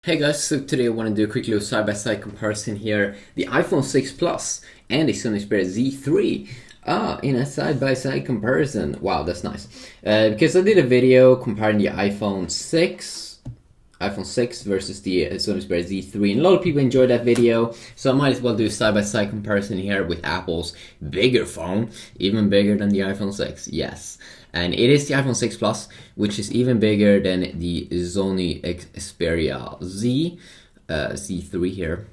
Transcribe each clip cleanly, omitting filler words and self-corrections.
Hey guys, so today I want to do a quick little side-by-side comparison here. The iPhone 6 Plus and the Sony Xperia Z3 in a side-by-side comparison. Wow, that's nice. Because I did a video comparing the iPhone 6 versus the Sony Xperia Z3, and a lot of people enjoyed that video, so I might as well do a side-by-side comparison here with Apple's bigger phone, even bigger than the iPhone 6, yes. And it is the iPhone 6 Plus, which is even bigger than the Sony Xperia Z3 here,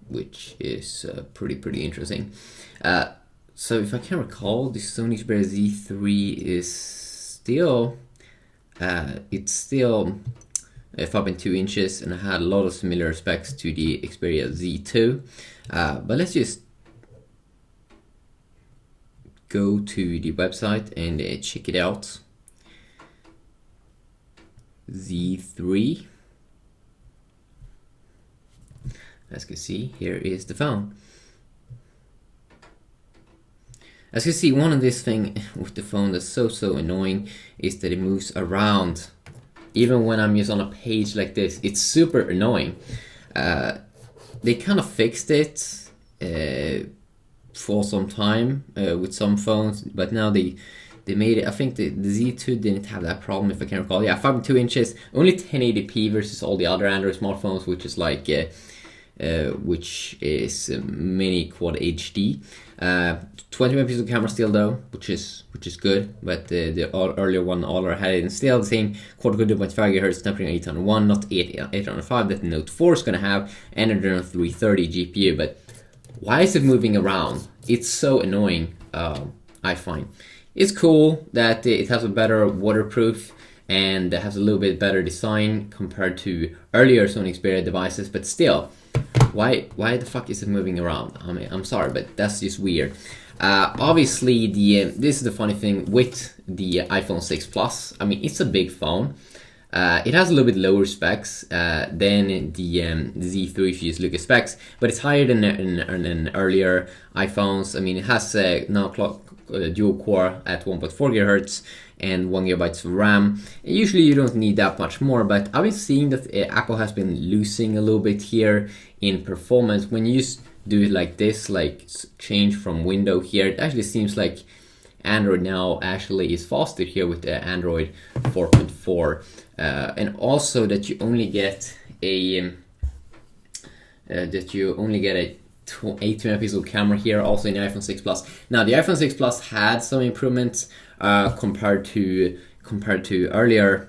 which is pretty interesting. So if I can recall, the Sony Xperia Z3 is still, it's still 5.2 inches, and I had a lot of similar specs to the Xperia Z2. But let's just go to the website and check it out. Z3. As you can see, here is the phone. As you can see, one of this thing with the phone that's so annoying is that it moves around. Even when I'm just on a page like this, it's super annoying. They kind of fixed it for some time with some phones, but now they made it. I think the Z2 didn't have that problem, if I can recall. Yeah, 5.2 inches, only 1080p versus all the other Android smartphones, which is like mini quad HD. 20 megapixel camera still though, which is good, but the earlier one had it, and still the same quad-core 2.5 GHz Snapdragon 801, not 805 that the Note 4 is gonna have, and a Adreno 330 GPU. But why is it moving around? It's so annoying. I find it's cool that it has a better waterproof and it has a little bit better design compared to earlier Sony Xperia devices, but still, why the fuck is it moving around? I mean, I'm sorry, but that's just weird. Obviously, this is the funny thing with the iPhone 6 Plus. I mean, it's a big phone. It has a little bit lower specs than the Z3 if you just look at specs, but it's higher than earlier iPhones. I mean, it has now dual core at 1.4 GHz and 1 GB of RAM. Usually you don't need that much more, but I've been seeing that Apple has been losing a little bit here in performance. When you just do it like this, like change from window here, it actually seems like Android now actually is faster here with the Android 4.4, and also that you only get a 8 megapixel camera here, also in the iPhone 6 Plus. Now the iPhone 6 Plus had some improvements compared to earlier.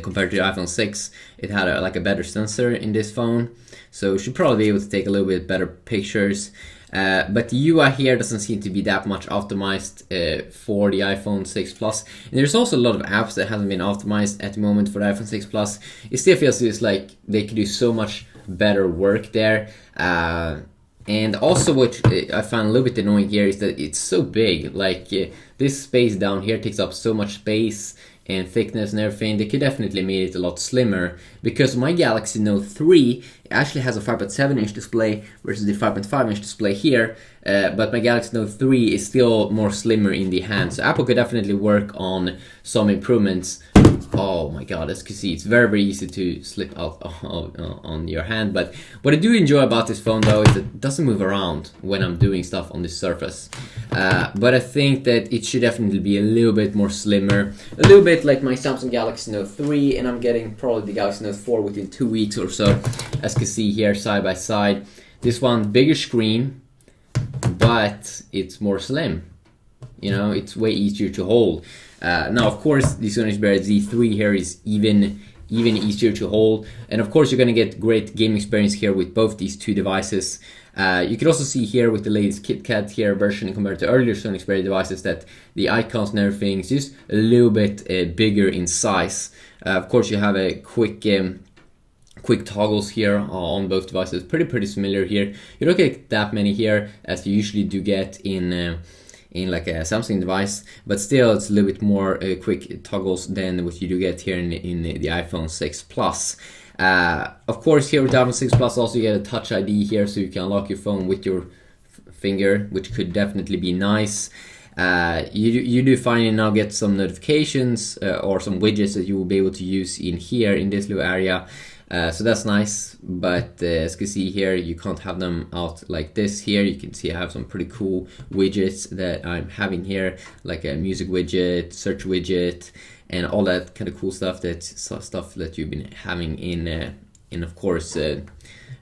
Compared to the iPhone 6, it had a better sensor in this phone, so you should probably be able to take a little bit better pictures. But the UI here doesn't seem to be that much optimized for the iPhone 6 Plus. And there's also a lot of apps that haven't been optimized at the moment for the iPhone 6 Plus. It still feels just like they could do so much better work there. And also what I found a little bit annoying here is that it's so big. Like this space down here takes up so much space and thickness and everything. They could definitely made it a lot slimmer, because my Galaxy Note 3 actually has a 5.7 inch display versus the 5.5 inch display here, but my Galaxy Note 3 is still more slimmer in the hand, so Apple could definitely work on some improvements. Oh my god, as you can see, it's very easy to slip out on your hand. But what I do enjoy about this phone though is that it doesn't move around when I'm doing stuff on this surface. But I think that it should definitely be a little bit more slimmer, a little bit like my Samsung Galaxy Note 3, and I'm getting probably the Galaxy Note 4 within 2 weeks or so. As you can see here, side by side, this one bigger screen, but it's more slim. You know, it's way easier to hold. Now, of course, the Sony Xperia Z3 here is even easier to hold, and of course, you're gonna get great game experience here with both these two devices. You can also see here with the latest KitKat here version compared to earlier Sony Xperia devices that the icons and everything is just a little bit bigger in size. Of course, you have a quick toggles here on both devices. Pretty similar here. You don't get that many here as you usually do get in like a Samsung device, but still it's a little bit more quick toggles than what you do get here in the iPhone 6 Plus. Of course, here with the iPhone 6 Plus also you get a Touch ID here, so you can unlock your phone with your finger, which could definitely be nice. You do finally now get some notifications or some widgets that you will be able to use in here in this little area. So that's nice, but as you can see here, you can't have them out like this here. You can see I have some pretty cool widgets that I'm having here, like a music widget, search widget, and all that kind of cool stuff. That's stuff that you've been having in of course,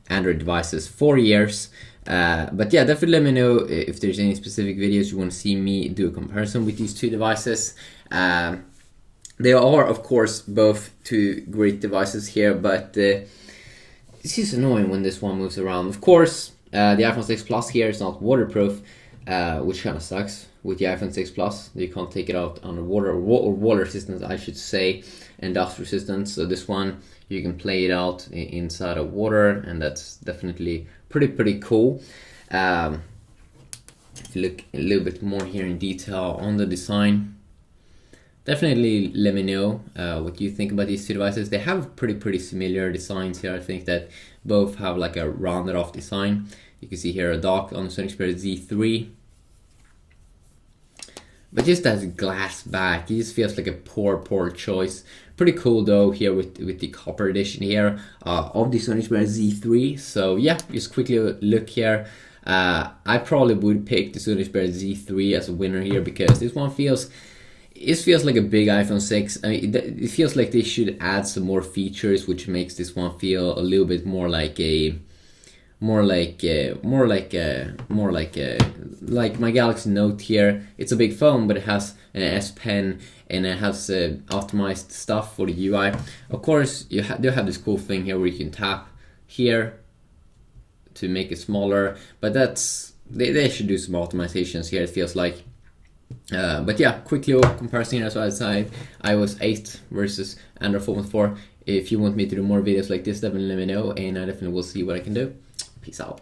Android devices for years. But yeah, definitely let me know if there's any specific videos you want to see me do a comparison with these two devices. They are, of course, both two great devices here, but it's just annoying when this one moves around. Of course, the iPhone 6 Plus here is not waterproof, which kind of sucks with the iPhone 6 Plus. You can't take it out underwater, or water resistant, I should say, and dust resistant. So this one, you can play it out inside of water, and that's definitely pretty cool. If you look a little bit more here in detail on the design, definitely let me know what you think about these two devices. They have pretty similar designs here. I think that both have like a rounded off design. You can see here a dock on the Sony Xperia Z3. But just that glass back, it just feels like a poor choice. Pretty cool though here with the copper edition here of the Sony Xperia Z3. So yeah, just quickly look here. I probably would pick the Sony Xperia Z3 as a winner here, because this one feels like a big iPhone 6. I mean, it feels like they should add some more features, which makes this one feel a little bit more like my Galaxy Note here. It's a big phone, but it has an S Pen and it has optimized stuff for the UI. Of course, you do have this cool thing here where you can tap here to make it smaller, but they should do some optimizations here, it feels like. But yeah, quick little comparison here as well as iOS 8 versus Android 4.4. If you want me to do more videos like this, definitely let me know, and I definitely will see what I can do. Peace out.